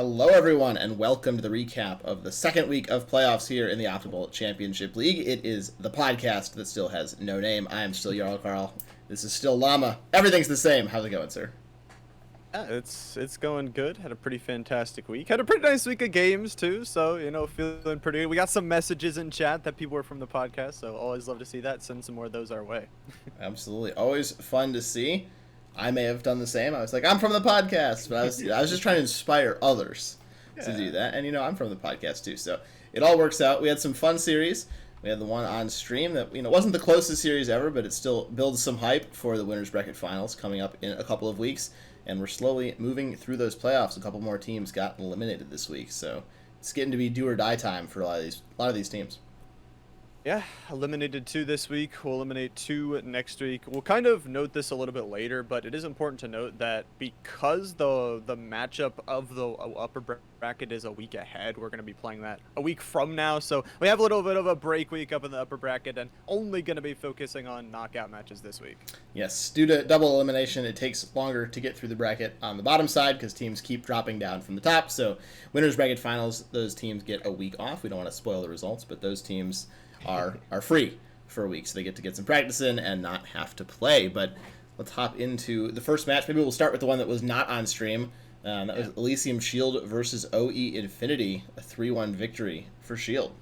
Hello, everyone, and welcome to the recap of the second week of playoffs here in the Optimal Championship League. It is the podcast that still has no name. I am still JarlCarl. This is still Llama. Everything's the same. How's it going, sir? Yeah, it's going good. Had a pretty fantastic week. Had a pretty nice week of games too. So feeling pretty good. We got some messages in chat that people were from the podcast. So always love to see that. Send some more of those our way. Absolutely, always fun to see. I may have done the same. I was like, I'm from the podcast, but I was just trying to inspire others to do that. And I'm from the podcast too, so it all works out. We had some fun series. We had the one on stream that wasn't the closest series ever, but it still builds some hype for the winners bracket finals coming up in a couple of weeks. And we're slowly moving through those playoffs. A couple more teams got eliminated this week, so it's getting to be do or die time for a lot of these teams. Yeah, eliminated 2 this week. We'll eliminate 2 next week. We'll kind of note this a little bit later, but it is important to note that because the matchup of the upper bracket is a week ahead, we're going to be playing that a week from now. So we have a little bit of a break week up in the upper bracket and only going to be focusing on knockout matches this week. Yes, due to double elimination, it takes longer to get through the bracket on the bottom side because teams keep dropping down from the top. So winners bracket finals, those teams get a week off. We don't want to spoil the results, but those teams are free for a week, so they get to get some practice in and not have to play. But let's hop into the first match. Maybe we'll start with the one that was not on stream. That was Elysium Shield versus OE Infinity, a 3-1 victory for Shield.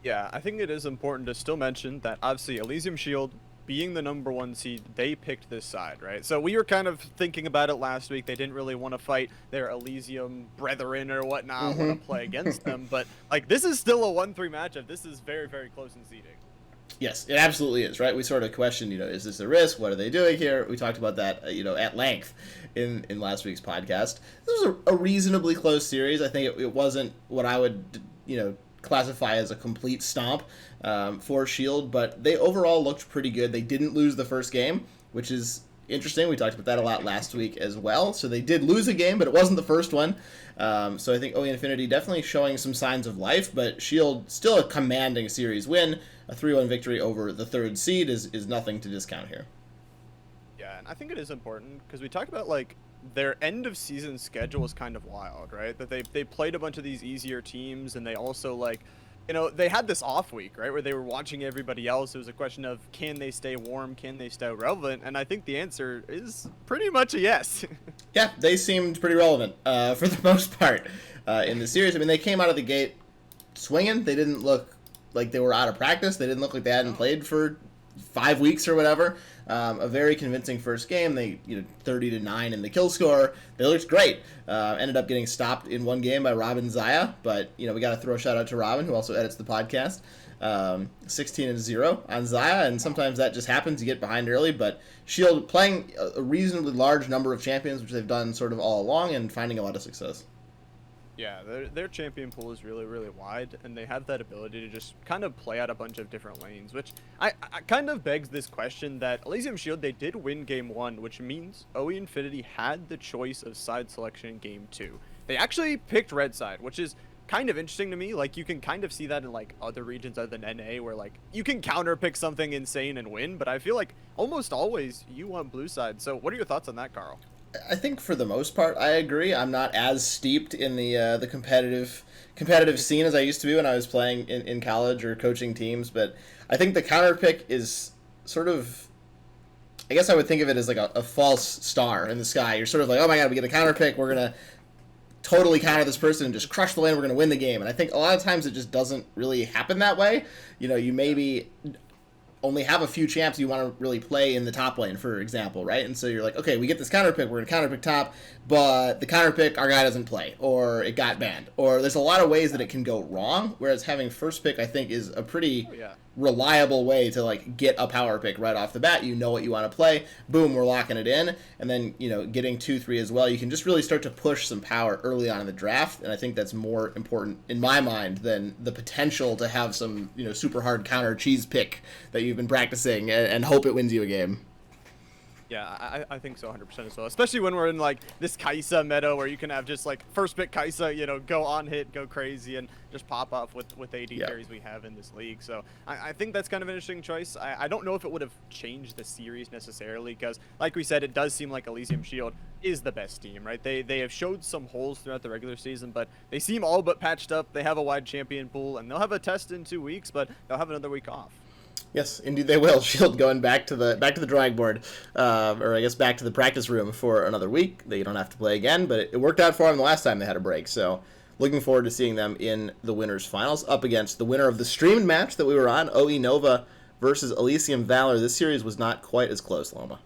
Yeah, I think it is important to still mention that obviously Elysium Shield, being the number 1 seed, they picked this side, right? So we were kind of thinking about it last week. They didn't really want to fight their Elysium brethren or whatnot, want to play against them. But this is still a 1-3 matchup. This is very, very close in seeding. Yes, it absolutely is, right? We sort of questioned, is this a risk? What are they doing here? We talked about that, at length in last week's podcast. This was a reasonably close series. I think it wasn't what I would, classify as a complete stomp for Shield, but they overall looked pretty good. They didn't lose the first game, which is interesting. We talked about that a lot last week as well. So they did lose a game, but it wasn't the first one. So I think OE Infinity definitely showing some signs of life, but Shield still a commanding series win. A 3-1 victory over the 3rd seed is nothing to discount here. Yeah, and I think it is important because we talked about their end of season schedule was kind of wild, right? That they played a bunch of these easier teams, and they also they had this off week, right, where they were watching everybody else. It was a question of, can they stay warm? Can they stay relevant? And I think the answer is pretty much a yes. Yeah, they seemed pretty relevant for the most part in the series. I mean, they came out of the gate swinging. They didn't look like they were out of practice. They didn't look like they hadn't played for 5 weeks or whatever. A very convincing first game. They 30-9 in the kill score. They looked great. Ended up getting stopped in one game by Robin Zaya, but we got to throw a shout out to Robin, who also edits the podcast. 16-0 on Zaya, and sometimes that just happens. You get behind early, but Shield playing a reasonably large number of champions, which they've done sort of all along, and finding a lot of success. Yeah, their champion pool is really, really wide, and they have that ability to just kind of play out a bunch of different lanes, which I kind of begs this question that Elysium Shield, they did win Game 1, which means OE Infinity had the choice of side selection in Game 2. They actually picked red side, which is kind of interesting to me. You can kind of see that in, other regions other than NA, where, you can counter-pick something insane and win, but I feel like almost always you want blue side. So what are your thoughts on that, Carl? I think for the most part, I agree. I'm not as steeped in the competitive scene as I used to be when I was playing in college or coaching teams, but I think the counter pick is sort of, I guess I would think of it as a false star in the sky. You're sort of like, oh my god, we get a counter pick, we're going to totally counter this person and just crush the lane, we're going to win the game. And I think a lot of times it just doesn't really happen that way. You maybe only have a few champs you want to really play in the top lane, for example, right? And so you're like, okay, we get this counter pick, we're going to counter pick top, but the counter pick, our guy doesn't play, or it got banned, or there's a lot of ways that it can go wrong, whereas having first pick, I think, is a pretty reliable way to get a power pick right off the bat. You know what you want to play, boom, we're locking it in, and then getting 2-3 as well. You can just really start to push some power early on in the draft, and I think that's more important in my mind than the potential to have some super hard counter cheese pick that you've been practicing and hope it wins you a game. Yeah, I think so 100% as well. Especially when we're in like this Kai'Sa meta where you can have just like first pick Kai'Sa, you know, go on hit, go crazy, and just pop off with AD Yep. carries we have in this league. So I think that's kind of an interesting choice. I don't know if it would have changed the series necessarily because, like we said, it does seem like Elysium Shield is the best team, right? They have showed some holes throughout the regular season, but they seem all but patched up. They have a wide champion pool, and they'll have a test in 2 weeks, but they'll have another week off. Yes, indeed they will. Shield going back to the drawing board, or I guess back to the practice room for another week. They don't have to play again, but it worked out for them the last time they had a break. So, looking forward to seeing them in the winners finals up against the winner of the streamed match that we were on, OE Nova versus Elysium Valor. This series was not quite as close, Loma.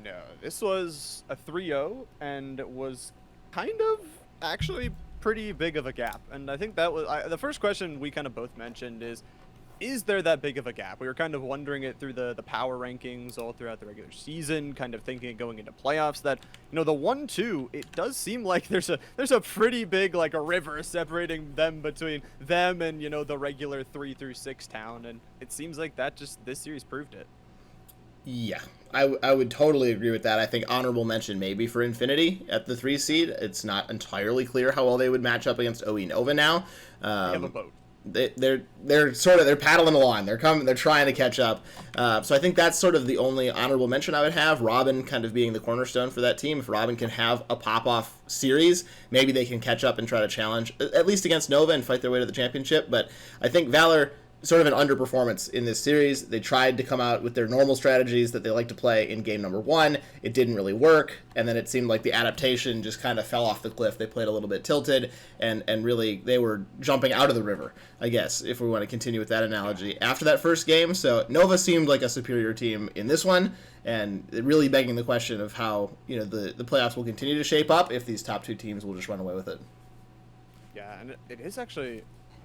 No, this was a 3-0 and was kind of actually pretty big of a gap. And I think that was the first question we kind of both mentioned is there that big of a gap? We were kind of wondering it through the power rankings all throughout the regular season, kind of thinking it going into playoffs that, you know, the 1-2, it does seem like there's a pretty big, like a river separating them between them and, you know, the regular 3-6 town. And it seems like that just, this series proved it. Yeah, I would totally agree with that. I think honorable mention maybe for Infinity at the 3 seed. It's not entirely clear how well they would match up against OE Nova now. They have a boat. They're paddling along. They're trying to catch up. So I think that's sort of the only honorable mention I would have. Robin kind of being the cornerstone for that team. If Robin can have a pop-off series, maybe they can catch up and try to challenge, at least against Nova, and fight their way to the championship. But I think Valor, sort of an underperformance in this series. They tried to come out with their normal strategies that they like to play in game number 1. It didn't really work, and then it seemed like the adaptation just kind of fell off the cliff. They played a little bit tilted, and really they were jumping out of the river, I guess, if we want to continue with that analogy, after that first game. So Nova seemed like a superior team in this one, and really begging the question of how, you know, the playoffs will continue to shape up if these top 2 teams will just run away with it. Yeah, and it is actually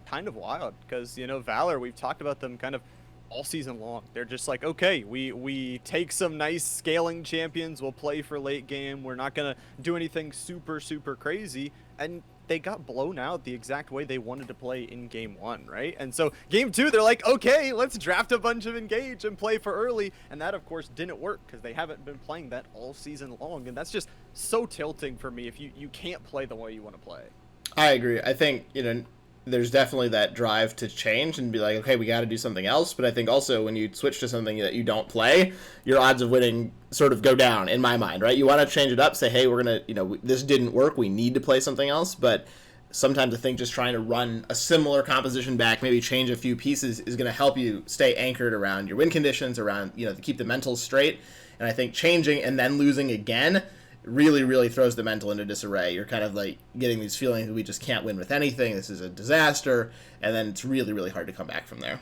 kind of wild because, you know, Valor, we've talked about them kind of all season long. They're just like, okay, we take some nice scaling champions, we'll play for late game, we're not gonna do anything super crazy, and they got blown out the exact way they wanted to play in game 1, right? And so game 2, they're like, okay, let's draft a bunch of engage and play for early, and that of course didn't work because they haven't been playing that all season long, and that's just so tilting for me if you can't play the way you want to play. I agree. I think, you know, there's definitely that drive to change and be like, okay, we got to do something else. But I think also when you switch to something that you don't play, your odds of winning sort of go down in my mind, right? You want to change it up, say, hey, we're going to, you know, this didn't work. We need to play something else. But sometimes I think just trying to run a similar composition back, maybe change a few pieces, is going to help you stay anchored around your win conditions, around, you know, to keep the mental straight. And I think changing and then losing again really throws the mental into disarray. You're kind of like getting these feelings that we just can't win with anything. This is a disaster. And then it's really hard to come back from there.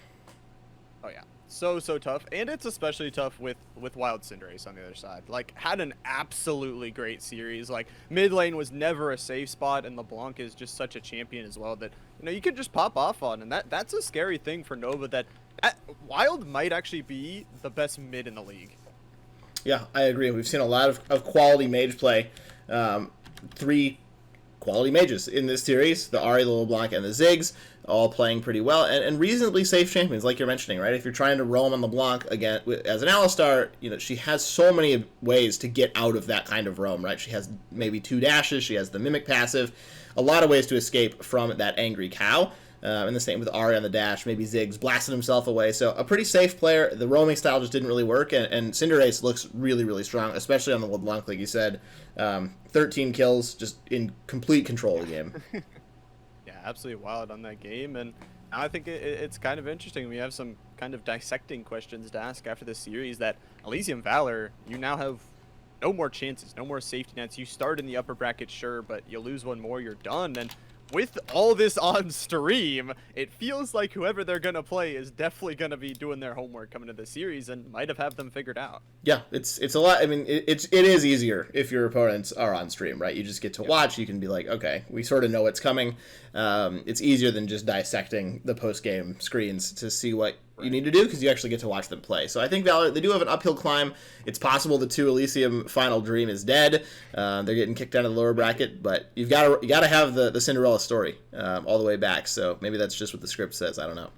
Oh yeah, so tough, and it's especially tough with Wild Cinderace on the other side. Like, had an absolutely great series. Like, mid lane was never a safe spot, and LeBlanc is just such a champion as well that, you know, you could just pop off on, and that's a scary thing for Nova. That Wild might actually be the best mid in the league. Yeah, I agree. We've seen a lot of quality mage play. 3 quality mages in this series, the Ahri, the LeBlanc, and the Ziggs, all playing pretty well, and reasonably safe champions, like you're mentioning, right? If you're trying to roam on LeBlanc again as an Alistar, you know, she has so many ways to get out of that kind of roam, right? She has maybe 2 dashes, she has the Mimic passive, a lot of ways to escape from that angry cow. And the same with Ahri on the dash, maybe Ziggs blasted himself away. So a pretty safe player. The roaming style just didn't really work, and Cinderace looks really strong, especially on the LeBlanc, like you said. 13 kills, just in complete control of the game. Yeah, absolutely wild on that game, and I think it's kind of interesting. We have some kind of dissecting questions to ask after this series that Elysium Valor, you now have no more chances, no more safety nets. You start in the upper bracket, sure, but you lose one more, you're done. And with all this on stream, it feels like whoever they're going to play is definitely going to be doing their homework coming to the series and might have them figured out. Yeah, it's a lot. I mean, it is easier if your opponents are on stream, right? You just get to watch. You can be like, okay, we sort of know what's coming. It's easier than just dissecting the post-game screens to see what you need to do, because you actually get to watch them play. So I think Valor, they do have an uphill climb. It's possible the 2 Elysium final dream is dead. They're getting kicked out of the lower bracket, but you got to have the Cinderella story all the way back. So maybe that's just what the script says. I don't know.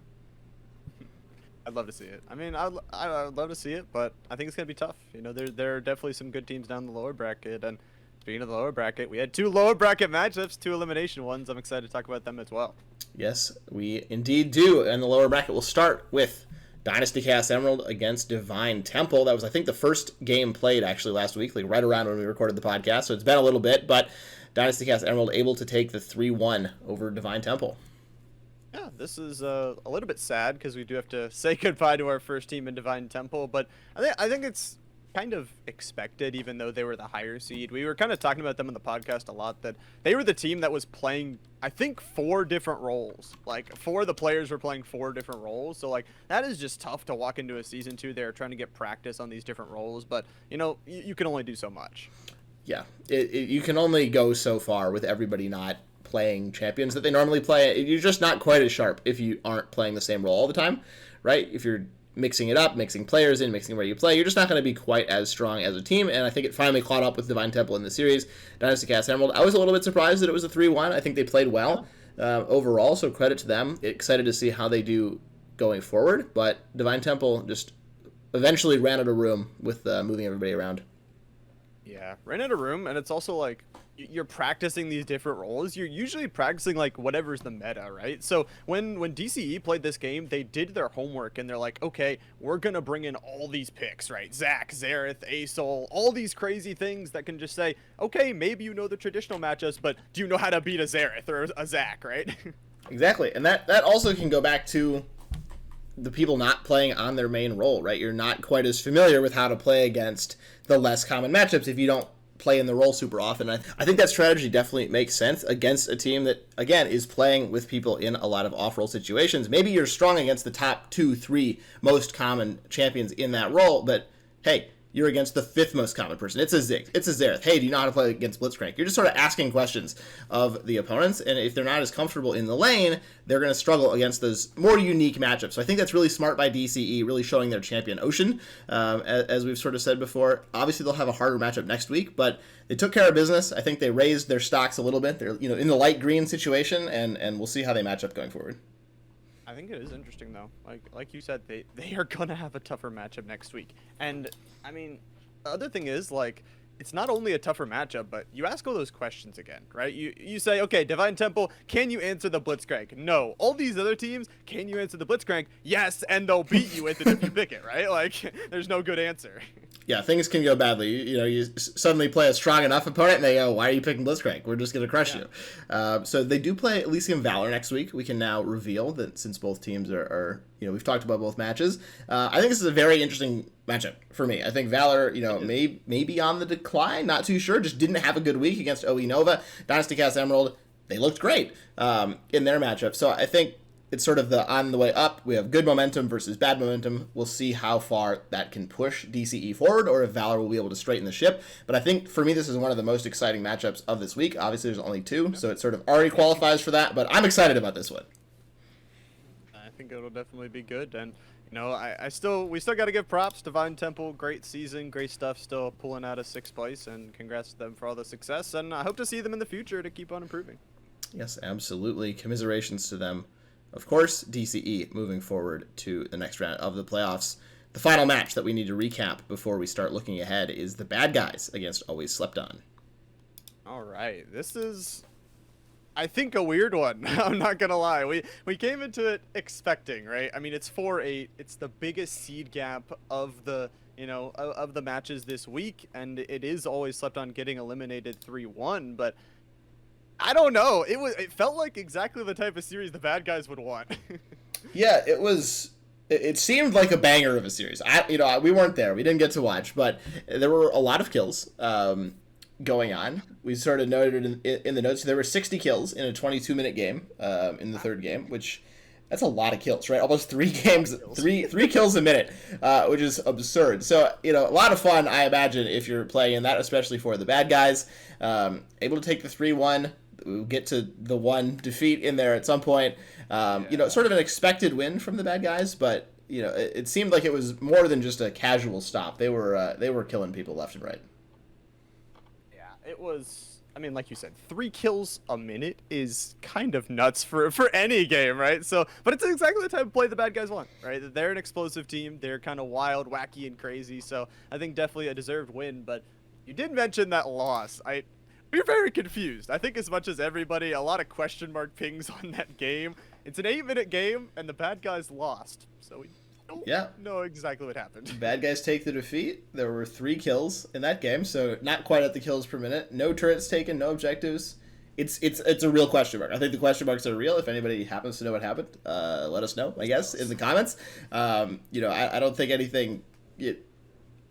I'd love to see it. I mean, I'd love to see it, but I think it's gonna be tough. You know, there are definitely some good teams down the lower bracket. And speaking of the lower bracket, we had 2 lower bracket matchups, 2 elimination ones. I'm excited to talk about them as well. Yes, we indeed do. And the lower bracket will start with Dynasty Cast Emerald against Divine Temple. That was, I think, the first game played actually last week, like right around when we recorded the podcast. So it's been a little bit, but Dynasty Cast Emerald able to take the 3-1 over Divine Temple. Yeah, this is a little bit sad because we do have to say goodbye to our first team in Divine Temple, but I think it's kind of expected, even though they were the higher seed. We were kind of talking about them in the podcast a lot, that they were the team that was playing, I think, 4 different roles. Like, 4 of the players were playing 4 different roles, so like that is just tough to walk into a season 2 there trying to get practice on these different roles. But you know, you can only do so much. Yeah, you can only go so far with everybody not playing champions that they normally play. You're just not quite as sharp if you aren't playing the same role all the time, right? If you're mixing it up, mixing players in, mixing where you play, you're just not going to be quite as strong as a team. And I think it finally caught up with Divine Temple in the series. Dynasty Cast Emerald, I was a little bit surprised that it was a 3-1. I think they played well overall, so credit to them. Excited to see how they do going forward. But Divine Temple just eventually ran out of room with moving everybody around. Yeah, ran out of room, and it's also like you're practicing these different roles. You're usually practicing like whatever's the meta, right? So when DCE played this game, they did their homework and they're like, okay, we're gonna bring in all these picks, right? Zac, Xerath, Asol, all these crazy things that can just say, okay, maybe you know the traditional matchups, but do you know how to beat a Xerath or a Zac, right? Exactly, and that also can go back to the people not playing on their main role, right? You're not quite as familiar with how to play against the less common matchups if you don't play in the role super often. I think that strategy definitely makes sense against a team that, again, is playing with people in a lot of off-role situations. Maybe you're strong against the top 2, 3 most common champions in that role, but hey, you're against the 5th most common person. It's a Ziggs. It's a Xerath. Hey, do you know how to play against Blitzcrank? You're just sort of asking questions of the opponents, and if they're not as comfortable in the lane, they're going to struggle against those more unique matchups. So I think that's really smart by DCE, really showing their champion Ocean, as we've sort of said before. Obviously, they'll have a harder matchup next week, but they took care of business. I think they raised their stocks a little bit. They're in the light green situation, and we'll see how they match up going forward. I think it is interesting though. Like you said, they are gonna have a tougher matchup next week. And I mean, the other thing is like it's not only a tougher matchup, but you ask all those questions again, right? You say, okay, Divine Temple, can you answer the Blitzcrank? No. All these other teams, can you answer the Blitzcrank? Yes, and they'll beat you with it if you pick it, right? Like there's no good answer. Yeah, things can go badly. You suddenly play a strong enough opponent, and they go, "Why are you picking Blitzcrank? We're just going to crush you." So they do play Elysium Valor next week. We can now reveal that since both teams are we've talked about both matches. I think this is a very interesting matchup for me. I think Valor, may be on the decline. Not too sure. Just didn't have a good week against OE Nova. Dynasty Cast Emerald, they looked great in their matchup. So I think it's sort of on the way up. We have good momentum versus bad momentum. We'll see how far that can push DCE forward, or if Valor will be able to straighten the ship. But I think, for me, this is one of the most exciting matchups of this week. Obviously, there's only 2, so it sort of already qualifies for that. But I'm excited about this one. I think it'll definitely be good. And, we still got to give props. Divine Temple, great season, great stuff, still pulling out a 6th place. And congrats to them for all the success. And I hope to see them in the future to keep on improving. Yes, absolutely. Commiserations to them. Of course, DCE moving forward to the next round of the playoffs. The final match that we need to recap before we start looking ahead is the Bad Guys against Always Slept On. All right, this is, I think, a weird one. I'm not gonna lie. We came into it expecting, right? I mean, it's 4-8. It's the biggest seed gap of the of the matches this week, and it is Always Slept On getting eliminated 3-1, but I don't know. It felt like exactly the type of series the Bad Guys would want. Yeah, it was. It seemed like a banger of a series. We weren't there. We didn't get to watch, but there were a lot of kills going on. We sort of noted in the notes there were 60 kills in a 22-minute game in the third game, which that's a lot of kills, right? Almost 3 games, three kills a minute, which is absurd. So a lot of fun, I imagine, if you're playing in that, especially for the Bad Guys. Able to take the 3-1. We'll get to the 1 defeat in there at some point. Sort of an expected win from the Bad Guys, but it seemed like it was more than just a casual stop. They were killing people left and right. Yeah, it was I mean, like you said, 3 kills a minute is kind of nuts for any game, right? So, but it's exactly the type of play the bad guys want, right? They're an explosive team. They're kind of wild, wacky, and crazy. So I think definitely a deserved win. But you did mention that loss. We're very confused. I think as much as everybody, a lot of question mark pings on that game. It's an 8-minute game, and the bad guys lost. So we don't know exactly what happened. Bad guys take the defeat. There were 3 kills in that game, so not quite at the kills per minute. No turrets taken, no objectives. It's a real question mark. I think the question marks are real. If anybody happens to know what happened, let us know, I guess, in the comments. I don't think anything...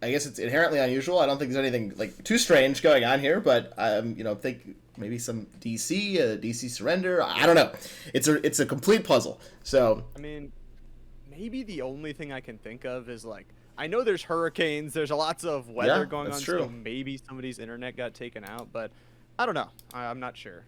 I guess it's inherently unusual. I don't think there's anything like too strange going on here, but think maybe some DC surrender. I don't know. It's a complete puzzle. So I mean, maybe the only thing I can think of is like I know there's hurricanes, there's lots of weather going on, so maybe somebody's internet got taken out, but I don't know. I'm not sure.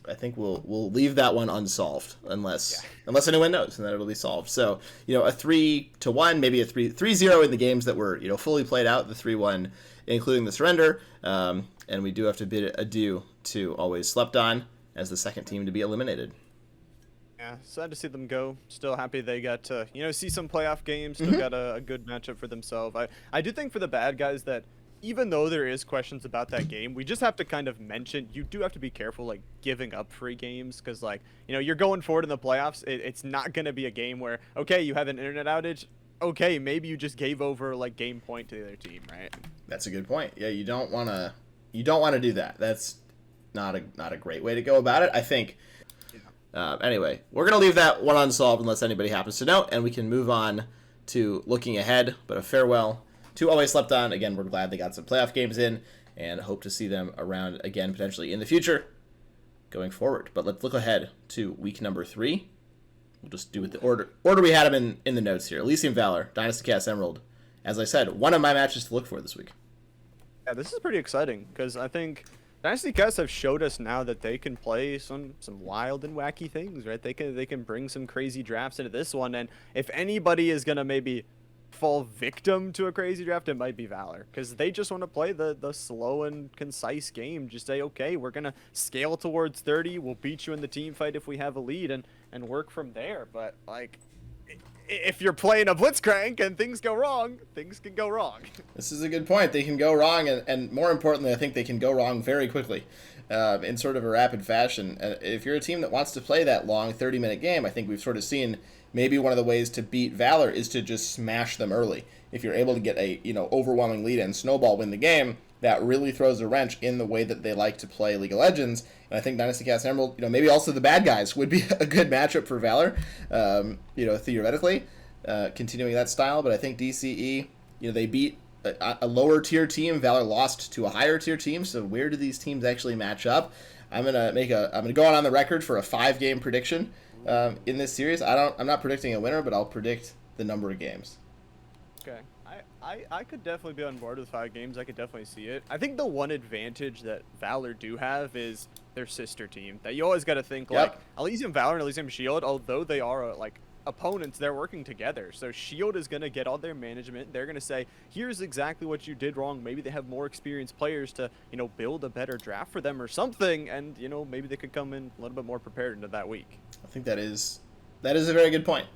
I think we'll leave that one unsolved unless anyone knows, and then it'll be solved. So a 3-1, maybe a 3-0 in the games that were fully played out. The 3-1, including the surrender, and we do have to bid adieu to Always Slept On as the second team to be eliminated. Yeah, sad to see them go. Still happy they got to see some playoff games. Still got a good matchup for themselves. I do think for the bad guys that, even though there is questions about that game, we just have to kind of mention you do have to be careful like giving up free games, because like you're going forward in the playoffs. It's not going to be a game where okay, you have an internet outage, okay, maybe you just gave over like game point to the other team, right? That's a good point. Yeah, you don't want to do that. That's not a great way to go about it, I think. Anyway, we're going to leave that one unsolved unless anybody happens to know, and we can move on to looking ahead. But a farewell to Always Slept On. Again, we're glad they got some playoff games in and hope to see them around again potentially in the future going forward. But let's look ahead to week number 3. We'll just do it the order we had them in the notes here. Elysium Valor, Dynasty Chaos Emerald. As I said, one of my matches to look for this week. Yeah, this is pretty exciting because I think Dynasty Chaos have showed us now that they can play some wild and wacky things, right? They can bring some crazy drafts into this one, and if anybody is gonna maybe fall victim to a crazy draft, it might be Valor, because they just want to play the slow and concise game. Just say, okay, we're gonna scale towards 30, we'll beat you in the team fight if we have a lead, and work from there. But like, if you're playing a blitzcrank and things go wrong, things can go wrong. This is a good point. They can go wrong, and more importantly, I think they can go wrong very quickly, in sort of a rapid fashion. If you're a team that wants to play that long 30-minute game, I think we've sort of seen maybe one of the ways to beat Valor is to just smash them early. If you're able to get a overwhelming lead and snowball win the game, that really throws a wrench in the way that they like to play League of Legends. And I think Dynasty Chaos Emerald, maybe also the bad guys would be a good matchup for Valor, theoretically, continuing that style. But I think DCE, they beat a lower tier team. Valor lost to a higher tier team. So where do these teams actually match up? I'm gonna go on the record for a 5-game prediction in this series. I'm not predicting a winner, but I'll predict the number of games. Okay. I could definitely be on board with 5 games. I could definitely see it. I think the one advantage that Valor do have is their sister team. That you always got to think like Elysium Valor and Elysium Shield, although they are like opponents, they're working together. So Shield is going to get all their management. They're going to say, here's exactly what you did wrong. Maybe they have more experienced players to, build a better draft for them or something. And, maybe they could come in a little bit more prepared into that week. I think that is a very good point.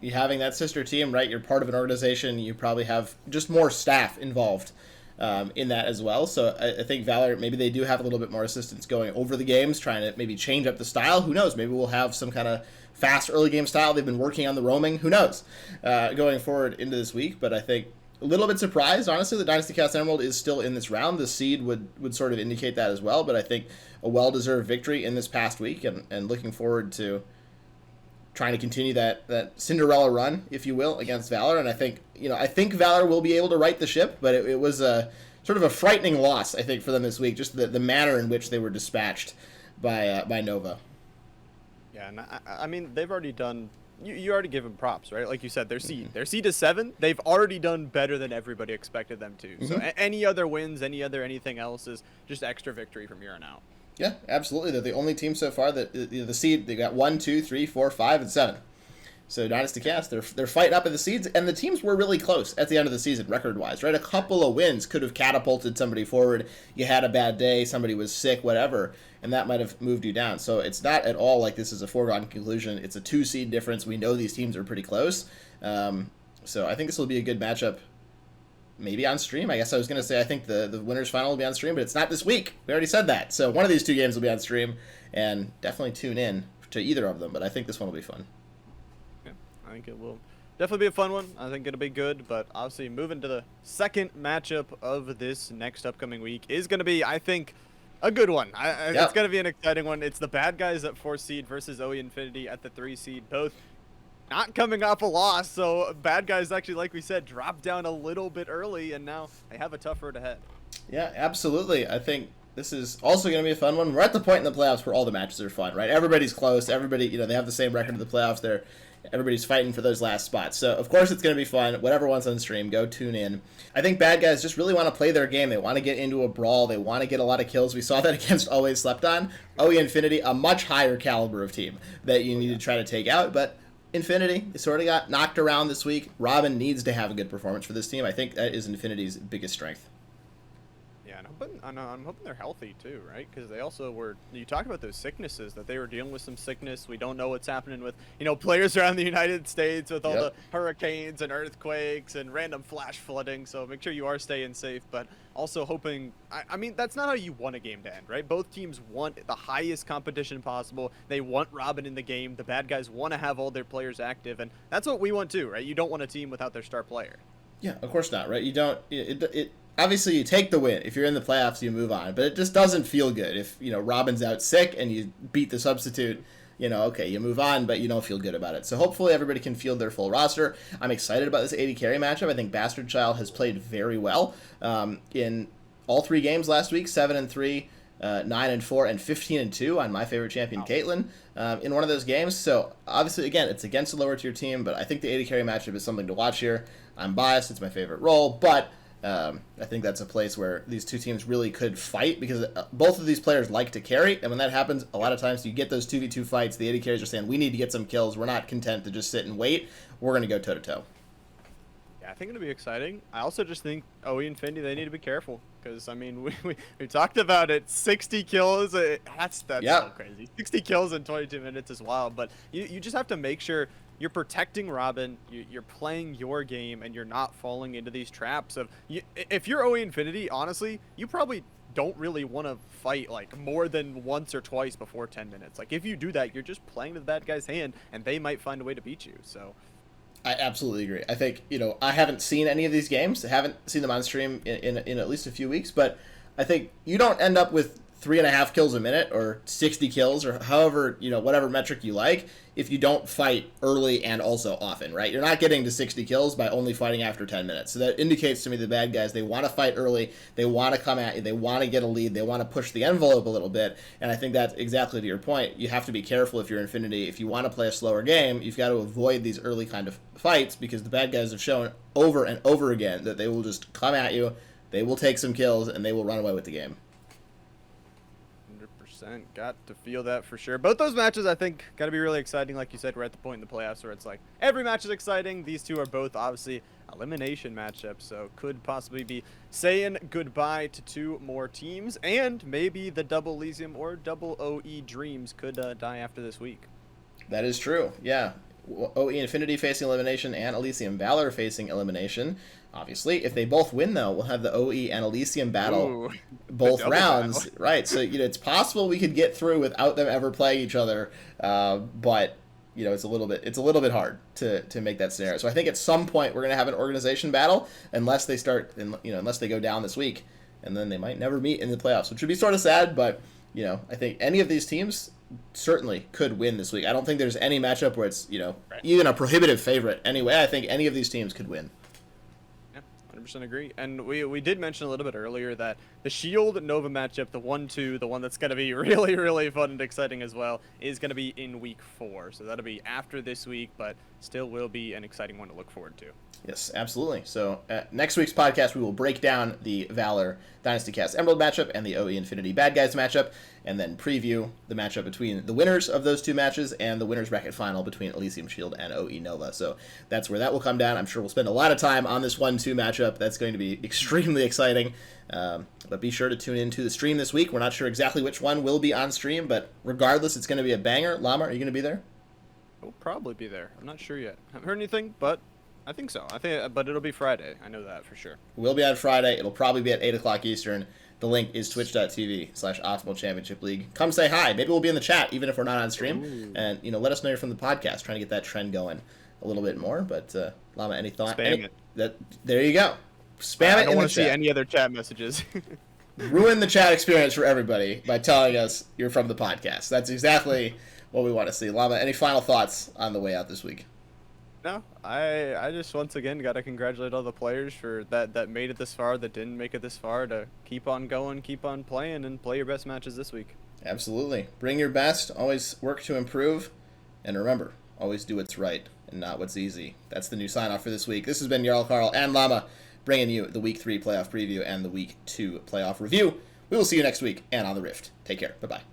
You having that sister team, right? You're part of an organization. You probably have just more staff involved in that as well. So I think Valor, maybe they do have a little bit more assistance going over the games, trying to maybe change up the style. Who knows? Maybe we'll have some kind of fast early game style. They've been working on the roaming. Who knows? Going forward into this week. But I think a little bit surprised, honestly, that Dynasty Chaos Emerald is still in this round. The seed would sort of indicate that as well. But I think a well-deserved victory in this past week, and looking forward to trying to continue that Cinderella run, if you will, against Valor. And I think Valor will be able to right the ship, but it was a sort of a frightening loss, I think, for them this week, just the manner in which they were dispatched by Nova. Yeah, and I mean, they've already done, you already give them props, right? Like you said, their seed is 7. They've already done better than everybody expected them to. Mm-hmm. So any other wins, anything else is just extra victory from here on out. Yeah, absolutely. They're the only team so far that the seed, they got 1, 2, 3, 4, 5, and 7. So Dynasty Cast, they're fighting up in the seeds, and the teams were really close at the end of the season, record-wise, right? A couple of wins could have catapulted somebody forward. You had a bad day, somebody was sick, whatever, and that might have moved you down. So it's not at all like this is a foregone conclusion. It's a 2-seed difference. We know these teams are pretty close. So I think this will be a good matchup. Maybe on stream. I guess I was going to say I think the winners final will be on stream, but it's not this week. We already said that. So one of these two games will be on stream, and definitely tune in to either of them. But I think this one will be fun. Yeah, I think it will definitely be a fun one. I think it'll be good. But obviously, moving to the second matchup of this next upcoming week is going to be, I think, a good one. It's going to be an exciting one. It's the bad guys at 4 seed versus OE Infinity at the 3 seed. Both not coming off a loss, so bad guys actually, like we said, dropped down a little bit early, and now they have a tough road ahead. Yeah, absolutely. I think this is also going to be a fun one. We're at the point in the playoffs where all the matches are fun, right? Everybody's close. Everybody, they have the same record in the playoffs. Everybody's fighting for those last spots. So, of course, it's going to be fun. Whatever one's on stream, go tune in. I think bad guys just really want to play their game. They want to get into a brawl. They want to get a lot of kills. We saw that against Always Slept On. OE Infinity, a much higher caliber of team that you need to try to take out, but Infinity, they sort of got knocked around this week. Robin needs to have a good performance for this team. I think that is Infinity's biggest strength. Yeah, and I'm hoping they're healthy too, right? Because they also were. You talk about those sicknesses that they were dealing with some sickness. We don't know what's happening with players around the United States with all the hurricanes and earthquakes and random flash flooding. So make sure you are staying safe, but also hoping. I mean, that's not how you want a game to end, right? Both teams want the highest competition possible. They want Robin in the game. The bad guys want to have all their players active, and that's what we want too, right? You don't want a team without their star player. Yeah, of course not, right? You don't. Obviously, you take the win. If you're in the playoffs, you move on. But it just doesn't feel good if, Robin's out sick and you beat the substitute. Okay, you move on, but you don't feel good about it. So hopefully everybody can field their full roster. I'm excited about this AD carry matchup. I think Bastard Child has played very well in all 3 games last week, 7-3, 9-4, and 15-2 on my favorite champion, Caitlyn, in one of those games. So obviously, again, it's against a lower tier team, but I think the AD carry matchup is something to watch here. I'm biased. It's my favorite role, but I think that's a place where these two teams really could fight because both of these players like to carry, and when that happens, a lot of times you get those 2v2 fights. The AD carries are saying, we need to get some kills. We're not content to just sit and wait. We're going to go toe-to-toe. Yeah, I think it'll be exciting. I also just think OE Infinity, they need to be careful because, I mean, we talked about it. 60 kills, that's so crazy. 60 kills in 22 minutes is wild, but you just have to make sure you're protecting Robin, you're playing your game, and you're not falling into these traps of if you're OE Infinity, honestly, you probably don't really want to fight like more than once or twice before 10 minutes. Like if you do that, you're just playing to the bad guy's hand, and they might find a way to beat you. So I absolutely agree. I think, I haven't seen any of these games. I haven't seen them on stream in at least a few weeks, but I think you don't end up with 3.5 kills a minute or 60 kills or however, whatever metric you like if you don't fight early and also often, right? You're not getting to 60 kills by only fighting after 10 minutes. So that indicates to me the bad guys, they want to fight early, they want to come at you, they want to get a lead, they want to push the envelope a little bit, and I think that's exactly to your point. You have to be careful if you're Infinity. If you want to play a slower game, you've got to avoid these early kind of fights because the bad guys have shown over and over again that they will just come at you, they will take some kills, and they will run away with the game. Got to feel that for sure. Both those matches, I think, got to be really exciting. Like you said, we're at the point in the playoffs where it's like every match is exciting. These two are both obviously elimination matchups, so could possibly be saying goodbye to 2 more teams, and maybe the double Elysium or double OE dreams could die after this week. That is true. Yeah. OE Infinity facing elimination and Elysium Valor facing elimination. Obviously, if they both win, though, we'll have the OE and Elysium battle both rounds. Battle. Right, so it's possible we could get through without them ever playing each other, but it's a little bit hard to make that scenario. So I think at some point we're going to have an organization battle unless they unless they go down this week, and then they might never meet in the playoffs, which would be sort of sad, but I think any of these teams certainly could win this week. I don't think there's any matchup where it's, even a prohibitive favorite. Anyway, I think any of these teams could win. Yeah, 100% agree. And we did mention a little bit earlier that the Shield Nova matchup, the 1-2, the one that's going to be really, really fun and exciting as well, is going to be in week 4. So that'll be after this week, but still will be an exciting one to look forward to. Yes, absolutely. So next week's podcast, we will break down the Valor Dynasty Cast Emerald matchup and the OE Infinity Bad Guys matchup, and then preview the matchup between the winners of those two matches and the winners bracket final between Elysium Shield and OE Nova. So that's where that will come down. I'm sure we'll spend a lot of time on this 1-2 matchup. That's going to be extremely exciting. But be sure to tune into the stream this week. We're not sure exactly which one will be on stream, but regardless, it's going to be a banger. Llama, are you going to be there? We'll probably be there. I'm not sure yet. Haven't heard anything, but I think so. But it'll be Friday. I know that for sure. We'll be on Friday. It'll probably be at 8 o'clock Eastern. The link is twitch.tv/Optimal Championship League. Come say hi. Maybe we'll be in the chat, even if we're not on stream. Ooh. And, let us know you're from the podcast. Trying to get that trend going a little bit more. But, Llama, any thought? Spam it. There you go. Spam it in the chat. I don't want to see any other chat messages. Ruin the chat experience for everybody by telling us you're from the podcast. That's exactly what we want to see. Llama, any final thoughts on the way out this week? No, I just once again got to congratulate all the players for that made it this far, that didn't make it this far, to keep on going, keep on playing, and play your best matches this week. Absolutely. Bring your best. Always work to improve. And remember, always do what's right and not what's easy. That's the new sign-off for this week. This has been JarlCarl and Llama bringing you the Week 3 playoff preview and the Week 2 playoff review. We will see you next week and on the Rift. Take care. Bye-bye.